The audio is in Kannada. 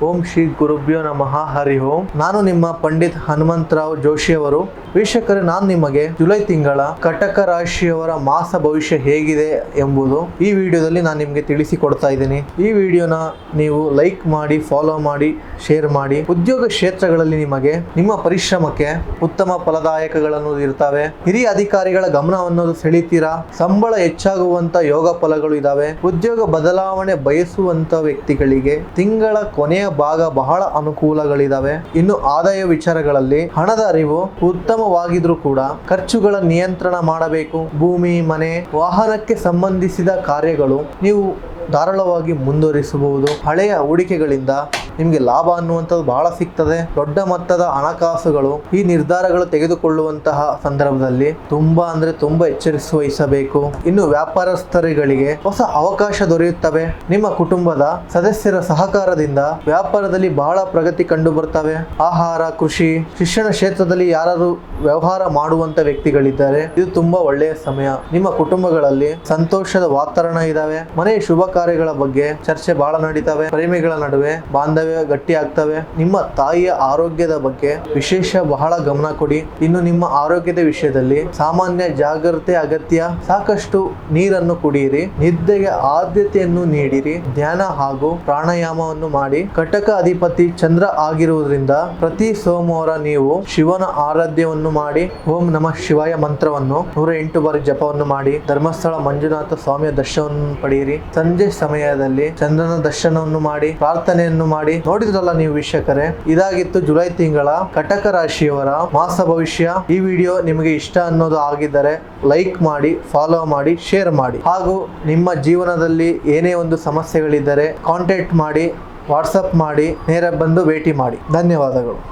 ಓಂ ಶ್ರೀ ಗುರುಭ್ಯೋ ನಮಃ ಹರಿ ಓಂ. ನಾನು ನಿಮ್ಮ ಪಂಡಿತ್ ಹನುಮಂತರಾವ್ ಜೋಶಿ ಅವರು. ವೀಕ್ಷಕರೇ, ನಾನು ನಿಮಗೆ ಜುಲೈ ತಿಂಗಳ ಕಟಕ ರಾಶಿಯವರ ಮಾಸ ಭವಿಷ್ಯ ಹೇಗಿದೆ ಎಂಬುದು ಈ ವಿಡಿಯೋದಲ್ಲಿ ನಾನು ನಿಮಗೆ ತಿಳಿಸಿಕೊಡ್ತಾ ಇದ್ದೀನಿ. ಈ ವಿಡಿಯೋನ ನೀವು ಲೈಕ್ ಮಾಡಿ, ಫಾಲೋ ಮಾಡಿ, ಶೇರ್ ಮಾಡಿ. ಉದ್ಯೋಗ ಕ್ಷೇತ್ರಗಳಲ್ಲಿ ನಿಮಗೆ ನಿಮ್ಮ ಪರಿಶ್ರಮಕ್ಕೆ ಉತ್ತಮ ಫಲದಾಯಕಗಳನ್ನು ಇರ್ತವೆ. ಹಿರಿಯ ಅಧಿಕಾರಿಗಳ ಗಮನವನ್ನು ಸೆಳೀತೀರಾ. ಸಂಬಳ ಹೆಚ್ಚಾಗುವಂತ ಯೋಗ ಫಲಗಳು ಇದಾವೆ. ಉದ್ಯೋಗ ಬದಲಾವಣೆ ಬಯಸುವಂತ ವ್ಯಕ್ತಿಗಳಿಗೆ ತಿಂಗಳ ಕೊನೆಯ ಭಾಗ ಬಹಳ ಅನುಕೂಲಗಳಿದಾವೆ. ಇನ್ನು ಆದಾಯ ವಿಚಾರಗಳಲ್ಲಿ ಹಣದ ಅರಿವು ಉತ್ತಮವಾಗಿದ್ರೂ ಕೂಡ ಖರ್ಚುಗಳ ನಿಯಂತ್ರಣ ಮಾಡಬೇಕು. ಭೂಮಿ, ಮನೆ, ವಾಹನಕ್ಕೆ ಸಂಬಂಧಿಸಿದ ಕಾರ್ಯಗಳು ನೀವು ಧಾರಾಳವಾಗಿ ಮುಂದುವರಿಸಬಹುದು. ಹಳೆಯ ಹೂಡಿಕೆಗಳಿಂದ ನಿಮಗೆ ಲಾಭ ಅನ್ನುವಂಥದ್ದು ಬಹಳ ಸಿಗ್ತದೆ. ದೊಡ್ಡ ಮೊತ್ತದ ಹಣಕಾಸುಗಳು ಈ ನಿರ್ಧಾರಗಳು ತೆಗೆದುಕೊಳ್ಳುವಂತಹ ಸಂದರ್ಭದಲ್ಲಿ ತುಂಬಾ ಎಚ್ಚರಿಕೆ ವಹಿಸಬೇಕು. ಇನ್ನು ವ್ಯಾಪಾರಸ್ಥರುಗಳಿಗೆ ಹೊಸ ಅವಕಾಶ ದೊರೆಯುತ್ತವೆ. ನಿಮ್ಮ ಕುಟುಂಬದ ಸದಸ್ಯರ ಸಹಕಾರದಿಂದ ವ್ಯಾಪಾರದಲ್ಲಿ ಬಹಳ ಪ್ರಗತಿ ಕಂಡು ಬರ್ತವೆ. ಆಹಾರ, ಕೃಷಿ, ಶಿಕ್ಷಣ ಕ್ಷೇತ್ರದಲ್ಲಿ ಯಾರು ವ್ಯವಹಾರ ಮಾಡುವಂತ ವ್ಯಕ್ತಿಗಳಿದ್ದಾರೆ, ಇದು ತುಂಬಾ ಒಳ್ಳೆಯ ಸಮಯ. ನಿಮ್ಮ ಕುಟುಂಬಗಳಲ್ಲಿ ಸಂತೋಷದ ವಾತಾವರಣ ಇದಾವೆ. ಮನೆಯ ಶುಭ ಕಾರ್ಯಗಳ ಬಗ್ಗೆ ಚರ್ಚೆ ಬಹಳ ನಡೀತವೆ. ಪ್ರೇಮಿಗಳ ನಡುವೆ ಬಾಂಧವ್ಯ ಗಟ್ಟಿ ಆಗ್ತವೆ. ನಿಮ್ಮ ತಾಯಿಯ ಆರೋಗ್ಯದ ಬಗ್ಗೆ ವಿಶೇಷ ಬಹಳ ಗಮನ ಕೊಡಿ. ಇನ್ನು ನಿಮ್ಮ ಆರೋಗ್ಯದ ವಿಷಯದಲ್ಲಿ ಸಾಮಾನ್ಯ ಜಾಗ್ರತೆ ಅಗತ್ಯ. ಸಾಕಷ್ಟು ನೀರನ್ನು ಕುಡಿಯಿರಿ. ನಿದ್ದೆಗೆ ಆದ್ಯತೆಯನ್ನು ನೀಡಿರಿ. ಧ್ಯಾನ ಹಾಗೂ ಪ್ರಾಣಾಯಾಮವನ್ನು ಮಾಡಿ. ಕಟಕ ಅಧಿಪತಿ ಚಂದ್ರ ಆಗಿರುವುದರಿಂದ ಪ್ರತಿ ಸೋಮವಾರ ನೀವು ಶಿವನ ಆರಾಧ್ಯವನ್ನು ಮಾಡಿ ಓಂ ನಮಃ ಶಿವಾಯ ಮಂತ್ರವನ್ನು 108 ಬಾರಿ ಜಪವನ್ನು ಮಾಡಿ. ಧರ್ಮಸ್ಥಳ ಮಂಜುನಾಥ ಸ್ವಾಮಿಯ ದರ್ಶನವನ್ನು ಪಡೆಯಿರಿ. ಸಂಜೆ ಸಮಯದಲ್ಲಿ ಚಂದ್ರನ ದರ್ಶನವನ್ನು ಮಾಡಿ, ಪ್ರಾರ್ಥನೆಯನ್ನು ಮಾಡಿ. ನೋಡಿದ್ರಲ್ಲ ನೀವು ವೀಕ್ಷಕರೇ, ಇದಾಗಿತ್ತು ಜುಲೈ ತಿಂಗಳ ಕಟಕ ರಾಶಿಯವರ ಮಾಸ ಭವಿಷ್ಯ. ಈ ವಿಡಿಯೋ ನಿಮಗೆ ಇಷ್ಟ ಅನ್ನೋದು ಆಗಿದ್ದರೆ ಲೈಕ್ ಮಾಡಿ, ಫಾಲೋ ಮಾಡಿ, ಶೇರ್ ಮಾಡಿ. ಹಾಗೂ ನಿಮ್ಮ ಜೀವನದಲ್ಲಿ ಏನೇ ಒಂದು ಸಮಸ್ಯೆಗಳಿದ್ದರೆ ಕಾಂಟ್ಯಾಕ್ಟ್ ಮಾಡಿ, ವಾಟ್ಸಪ್ ಮಾಡಿ, ನೇರ ಬಂದು ಭೇಟಿ ಮಾಡಿ. ಧನ್ಯವಾದಗಳು.